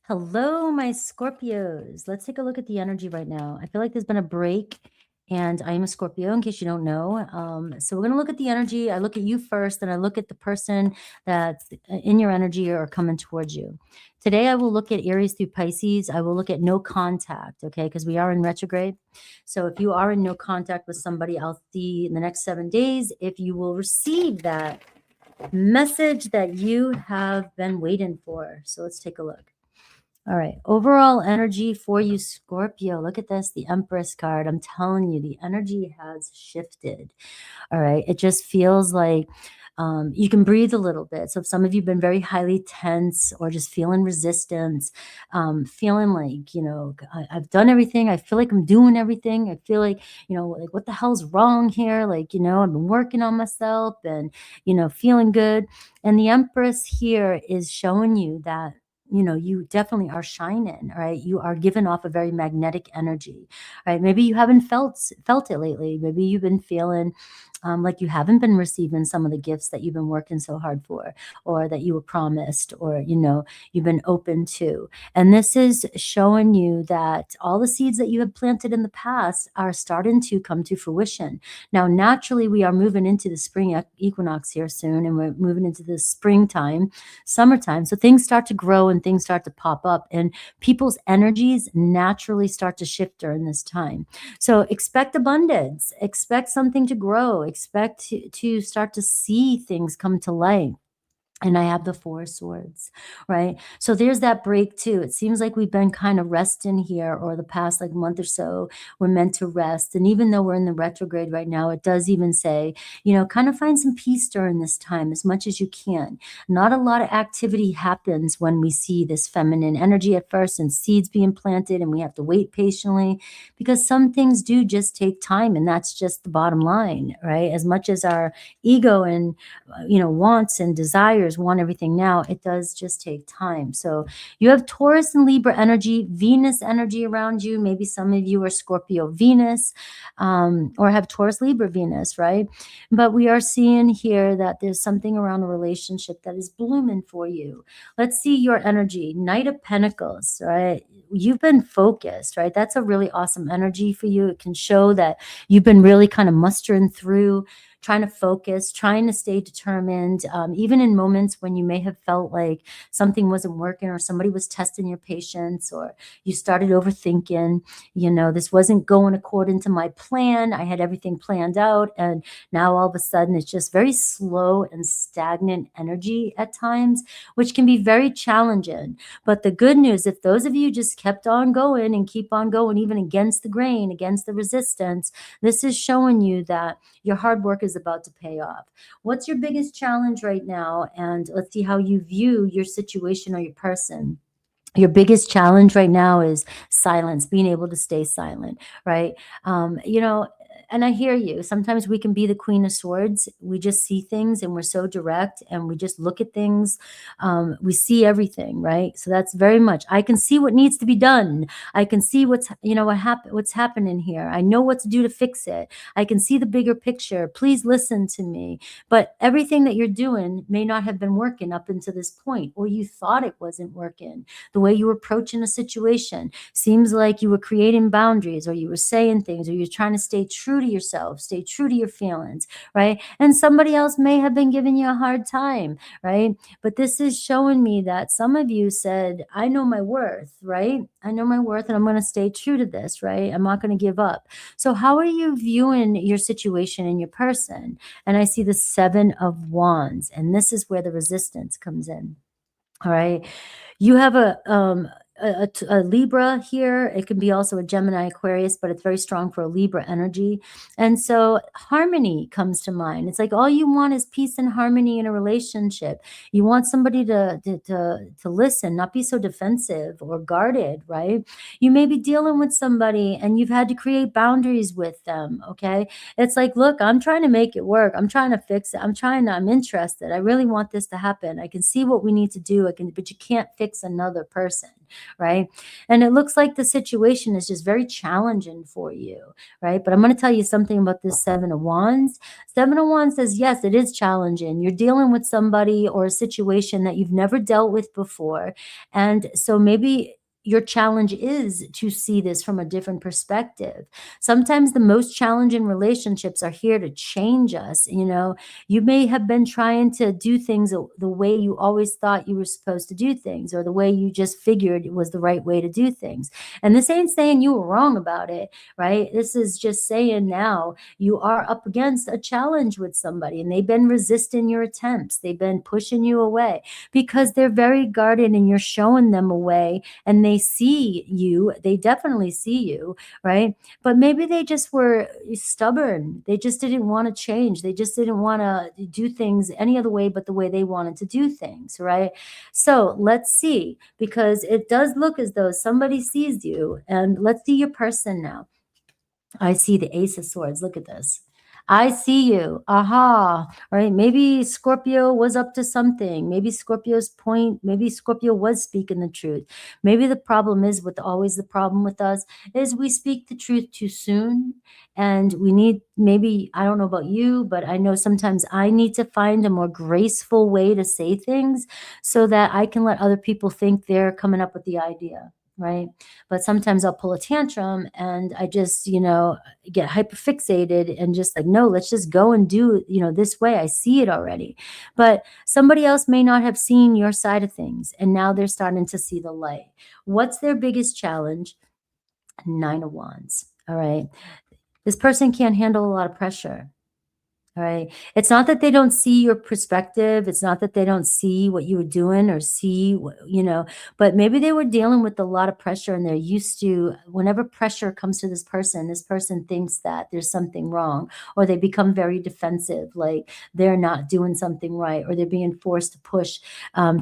Hello, my Scorpios. Let's take a look at the energy right now. I feel like there's been a break, and I am a Scorpio, in case you don't know. So we're going to look at the energy. I look at you first, and I look at the person that's in your energy or coming towards you. Today, I will look at Aries through Pisces. I will look at no contact, okay, because we are in retrograde. So if you are in no contact with somebody, I'll see in the next 7 days if you will receive that message that you have been waiting for. So let's take a look. All right. Overall energy for you, Scorpio. Look at this, the Empress card. I'm telling you, the energy has shifted. All right. It just feels like you can breathe a little bit. So if some of you have been very highly tense or just feeling resistance, feeling like, I've done everything. I feel like I'm doing everything. I feel like, like what the hell's wrong here? Like, I've been working on myself and, feeling good. And the Empress here is showing you that you definitely are shining, right? You are giving off a very magnetic energy, right? Maybe you haven't felt it lately. Maybe you've been feeling like you haven't been receiving some of the gifts that you've been working so hard for, or that you were promised, or you've been open to. And this is showing you that all the seeds that you have planted in the past are starting to come to fruition. Now, naturally, we are moving into the spring equinox here soon, and we're moving into the springtime, summertime. So things start to grow and things start to pop up, and people's energies naturally start to shift during this time. So expect abundance, expect something to grow, expect to start to see things come to light. And I have the Four of Swords, right? So there's that break too. It seems like we've been kind of resting here, or the past like month or so, we're meant to rest. And even though we're in the retrograde right now, it does even say, kind of find some peace during this time as much as you can. Not a lot of activity happens when we see this feminine energy at first and seeds being planted, and we have to wait patiently, because some things do just take time, and that's just the bottom line, right? As much as our ego and wants and desires want everything now, it does just take time. So you have Taurus and Libra energy, Venus energy around you. Maybe some of you are Scorpio Venus, or have Taurus Libra Venus, right? But we are seeing here that there's something around a relationship that is blooming for you. Let's see your energy. Knight of Pentacles, right? You've been focused, right? That's a really awesome energy for you. It can show that you've been really kind of mustering through, trying to focus, trying to stay determined, even in moments when you may have felt like something wasn't working, or somebody was testing your patience, or you started overthinking, this wasn't going according to my plan. I had everything planned out, and now all of a sudden it's just very slow and stagnant energy at times, which can be very challenging. But the good news, if those of you just kept on going and keep on going, even against the grain, against the resistance, this is showing you that your hard work is about to pay off. What's your biggest challenge right now? And let's see how you view your situation or your person. Your biggest challenge right now is silence, being able to stay silent, right? And I hear you. Sometimes we can be the Queen of Swords. We just see things and we're so direct, and we just look at things. We see everything, right? So that's very much, I can see what needs to be done. I can see what's happening here. I know what to do to fix it. I can see the bigger picture. Please listen to me. But everything that you're doing may not have been working up until this point, or you thought it wasn't working. The way you were approaching a situation seems like you were creating boundaries, or you were saying things, or you're trying to stay true to yourself, stay true to your feelings, right? And somebody else may have been giving you a hard time, right? But this is showing me that some of you said, I know my worth, right? I know my worth, and I'm going to stay true to this, right? I'm not going to give up. So how are you viewing your situation and your person? And I see the Seven of Wands, and this is where the resistance comes in. All right. You have a Libra here. It can be also a Gemini, Aquarius, but it's very strong for a Libra energy. And so harmony comes to mind. It's like all you want is peace and harmony in a relationship. You want somebody to listen, not be so defensive or guarded, right? You may be dealing with somebody and you've had to create boundaries with them, okay? It's like, look, I'm trying to make it work. I'm trying to fix it. I'm interested. I really want this to happen. I can see what we need to do. But you can't fix another person. right? And it looks like the situation is just very challenging for you, right? But I'm going to tell you something about this Seven of Wands. Seven of Wands says, yes, it is challenging. You're dealing with somebody or a situation that you've never dealt with before. And so maybe your challenge is to see this from a different perspective. Sometimes the most challenging relationships are here to change us. You know, you may have been trying to do things the way you always thought you were supposed to do things, or the way you just figured it was the right way to do things. And this ain't saying you were wrong about it, right? This is just saying now you are up against a challenge with somebody, and they've been resisting your attempts. They've been pushing you away because they're very guarded, and you're showing them a way, and they see you. They definitely see you, right? But maybe they just were stubborn. They just didn't want to change. They just didn't want to do things any other way but the way they wanted to do things, right? So let's see, because it does look as though somebody sees you. And let's see your person now. I see the Ace of Swords. Look at this. I see you. Aha. All right. Maybe Scorpio was up to something. Maybe Scorpio's point, maybe Scorpio was speaking the truth. Maybe the problem is, with always the problem with us, is we speak the truth too soon. And we need, maybe, I don't know about you, but I know sometimes I need to find a more graceful way to say things so that I can let other people think they're coming up with the idea. Right. But sometimes I'll pull a tantrum and I just, get hyperfixated and just like, no, let's just go and do, this way. I see it already. But somebody else may not have seen your side of things, and now they're starting to see the light. What's their biggest challenge? Nine of Wands. All right. This person can't handle a lot of pressure. All right. It's not that they don't see your perspective. It's not that they don't see what you were doing or see, but maybe they were dealing with a lot of pressure, and they're used to, whenever pressure comes to this person thinks that there's something wrong, or they become very defensive, like they're not doing something right, or they're being forced to push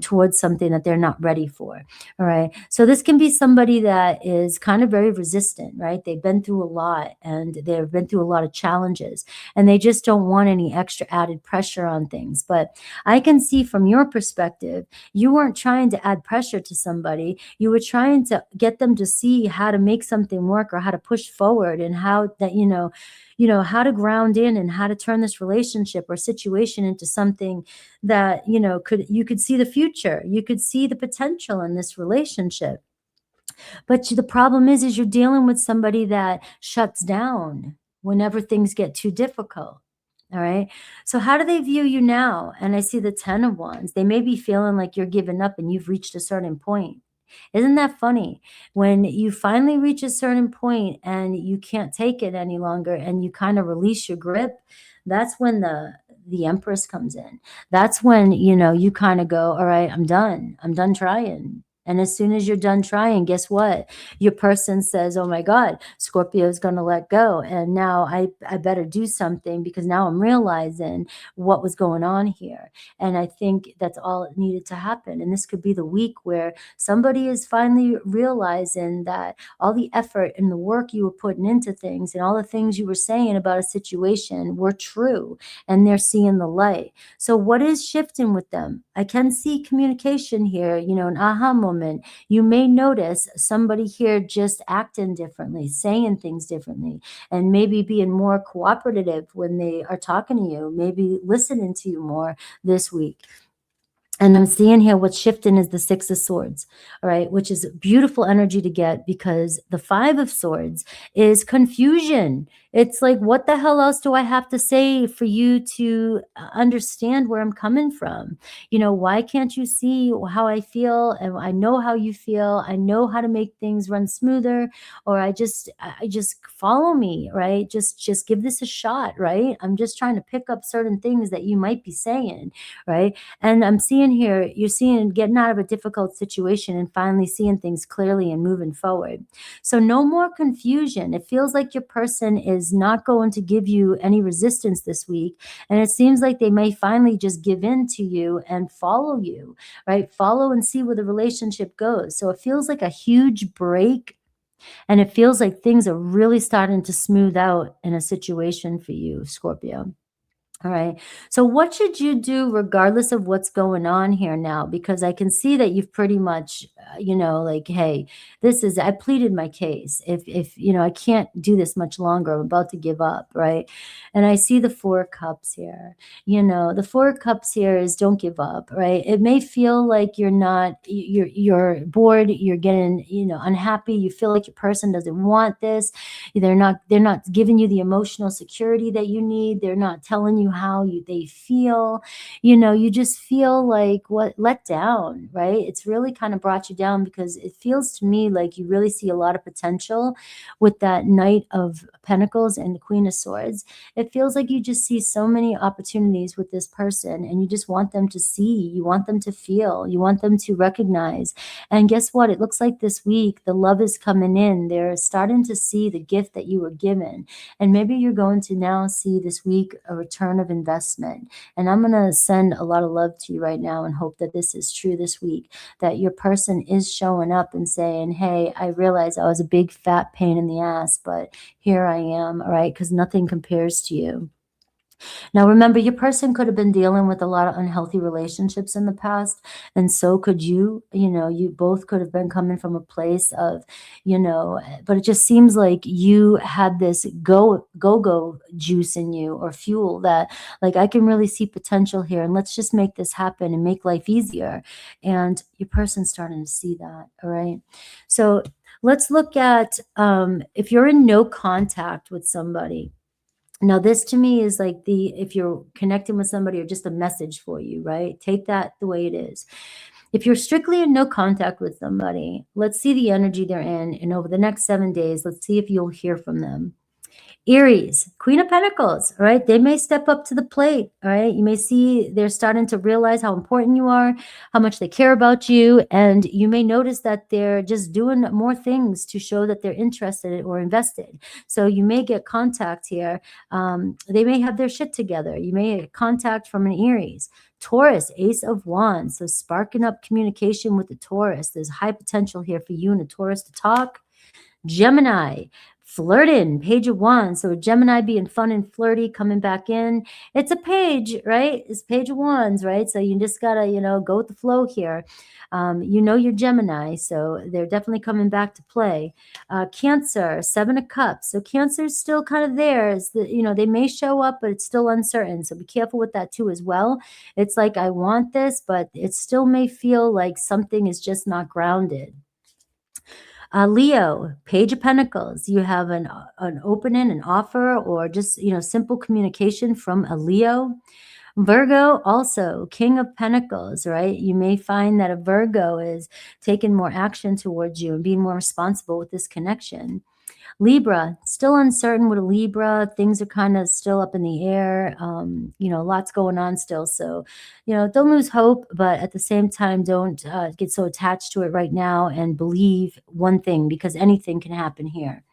towards something that they're not ready for. All right. So this can be somebody that is kind of very resistant, right? They've been through a lot, and they've been through a lot of challenges, and they just don't want any extra added pressure on things. But I can see from your perspective, you weren't trying to add pressure to somebody. You were trying to get them to see how to make something work, or how to push forward, and how that, how to ground in, and how to turn this relationship or situation into something that, you could see the future. You could see the potential in this relationship. But the problem is you're dealing with somebody that shuts down whenever things get too difficult. All right. So how do they view you now? And I see the 10 of Wands. They may be feeling like you're giving up and you've reached a certain point. Isn't that funny? When you finally reach a certain point and you can't take it any longer, and you kind of release your grip, that's when the Empress comes in. That's when, you kind of go, all right, I'm done. I'm done trying. And as soon as you're done trying, guess what? Your person says, oh my God, Scorpio is going to let go. And now I better do something, because now I'm realizing what was going on here. And I think that's all it needed to happen. And this could be the week where somebody is finally realizing that all the effort and the work you were putting into things, and all the things you were saying about a situation were true, and they're seeing the light. So what is shifting with them? I can see communication here, an aha moment. You may notice somebody here just acting differently, saying things differently, and maybe being more cooperative when they are talking to you, maybe listening to you more this week. And I'm seeing here what's shifting is the Six of Swords, all right, which is beautiful energy to get, because the Five of Swords is confusion. It's like, what the hell else do I have to say for you to understand where I'm coming from? Why can't you see how I feel? And I know how you feel. I know how to make things run smoother, or I just follow me, right? Just give this a shot, right? I'm just trying to pick up certain things that you might be saying, right? And I'm seeing here, you're seeing getting out of a difficult situation and finally seeing things clearly and moving forward. So no more confusion. It feels like your person is not going to give you any resistance this week. And it seems like they may finally just give in to you and follow you, right? Follow and see where the relationship goes. So it feels like a huge break. And it feels like things are really starting to smooth out in a situation for you, Scorpio. All right. So what should you do regardless of what's going on here now? Because I can see that you've pretty much, like, hey, I pleaded my case. If I can't do this much longer, I'm about to give up, right? And I see the Four of Cups here. The Four of Cups here is don't give up, right? It may feel like you're bored, you're getting, unhappy, you feel like your person doesn't want this. They're not giving you the emotional security that you need. They're not telling you how they feel. You just feel like let down, right? It's really kind of brought you down because it feels to me like you really see a lot of potential with that Knight of Pentacles and the Queen of Swords. It feels like you just see so many opportunities with this person and you just want them to see, you want them to feel, you want them to recognize. And guess what? It looks like this week the love is coming in. They're starting to see the gift that you were given. And maybe you're going to now see this week a return of investment. And I'm going to send a lot of love to you right now and hope that this is true this week, that your person is showing up and saying, hey, I realize I was a big fat pain in the ass, but here I am, all right? Because nothing compares to you. Now, remember, your person could have been dealing with a lot of unhealthy relationships in the past, and so could you. You both could have been coming from a place of, but it just seems like you had this go juice in you or fuel that, like, I can really see potential here, and let's just make this happen and make life easier. And your person's starting to see that, all right? So let's look at if you're in no contact with somebody. Now, this to me is like if you're connecting with somebody or just a message for you, right? Take that the way it is. If you're strictly in no contact with somebody, let's see the energy they're in. And over the next 7 days, let's see if you'll hear from them. Aries, Queen of Pentacles, all right? They may step up to the plate, all right? You may see they're starting to realize how important you are, how much they care about you, and you may notice that they're just doing more things to show that they're interested or invested. So you may get contact here. They may have their shit together. You may get contact from an Aries. Taurus, Ace of Wands, so sparking up communication with the Taurus. There's high potential here for you and a Taurus to talk. Gemini, flirting, Page of Wands. So Gemini being fun and flirty, coming back in. It's a page, right? It's Page of Wands, right? So you just gotta, go with the flow here. You're Gemini, so they're definitely coming back to play. Cancer, Seven of Cups. So Cancer's still kind of there. They may show up, but it's still uncertain. So be careful with that too as well. It's like, I want this, but it still may feel like something is just not grounded. Leo, Page of Pentacles. You have an opening, an offer, or just, simple communication from a Leo. Virgo, also King of Pentacles, right? You may find that a Virgo is taking more action towards you and being more responsible with this connection. Libra, still uncertain with a Libra. Things are kind of still up in the air. Lots going on still. So, don't lose hope, but at the same time, don't get so attached to it right now and believe one thing, because anything can happen here.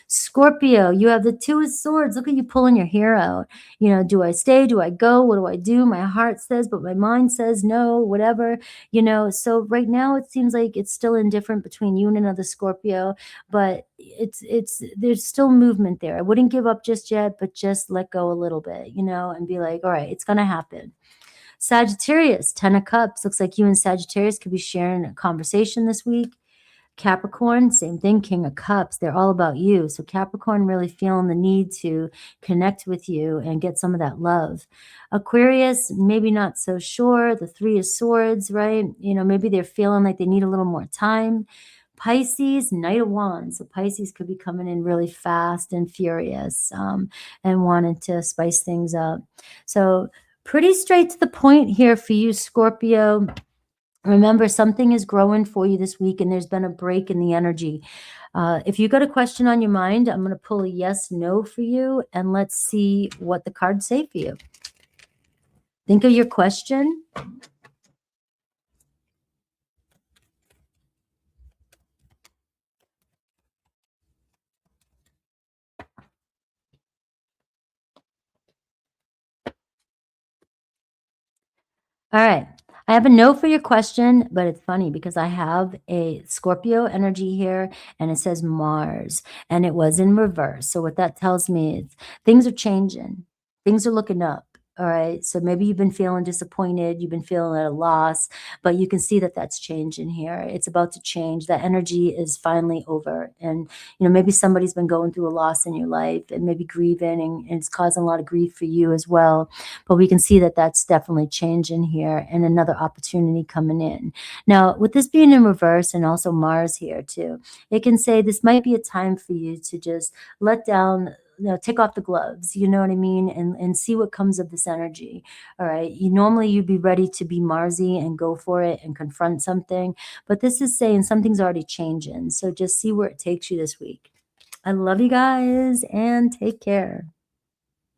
Scorpio, you have the Two of Swords. Look at you pulling your hair out. Do I stay? Do I go? What do I do? My heart says, but my mind says no, whatever. So right now it seems like it's still indifferent between you and another Scorpio, but there's still movement there. I wouldn't give up just yet, but just let go a little bit, and be like, all right, it's going to happen. Sagittarius, 10 of Cups. Looks like you and Sagittarius could be sharing a conversation this week. Capricorn, same thing, King of Cups. They're all about you. So Capricorn really feeling the need to connect with you and get some of that love. Aquarius, maybe not so sure. The Three of Swords, right? Maybe they're feeling like they need a little more time. Pisces, Knight of Wands. So Pisces could be coming in really fast and furious and wanting to spice things up. So pretty straight to the point here for you, Scorpio. Remember, something is growing for you this week, and there's been a break in the energy. If you got a question on your mind, I'm going to pull a yes, no for you, and let's see what the cards say for you. Think of your question. All right. I have a no for your question, but it's funny because I have a Scorpio energy here and it says Mars and it was in reverse. So what that tells me is things are changing. Things are looking up. All right. So maybe you've been feeling disappointed. You've been feeling at a loss, but you can see that that's changing here. It's about to change. That energy is finally over. And, maybe somebody's been going through a loss in your life and maybe grieving, and it's causing a lot of grief for you as well. But we can see that that's definitely changing here and another opportunity coming in. Now, with this being in reverse and also Mars here too, it can say this might be a time for you to just let down, take off the gloves, you know what I mean? And see what comes of this energy. All right. You'd be ready to be Marsy and go for it and confront something. But this is saying something's already changing. So just see where it takes you this week. I love you guys and take care.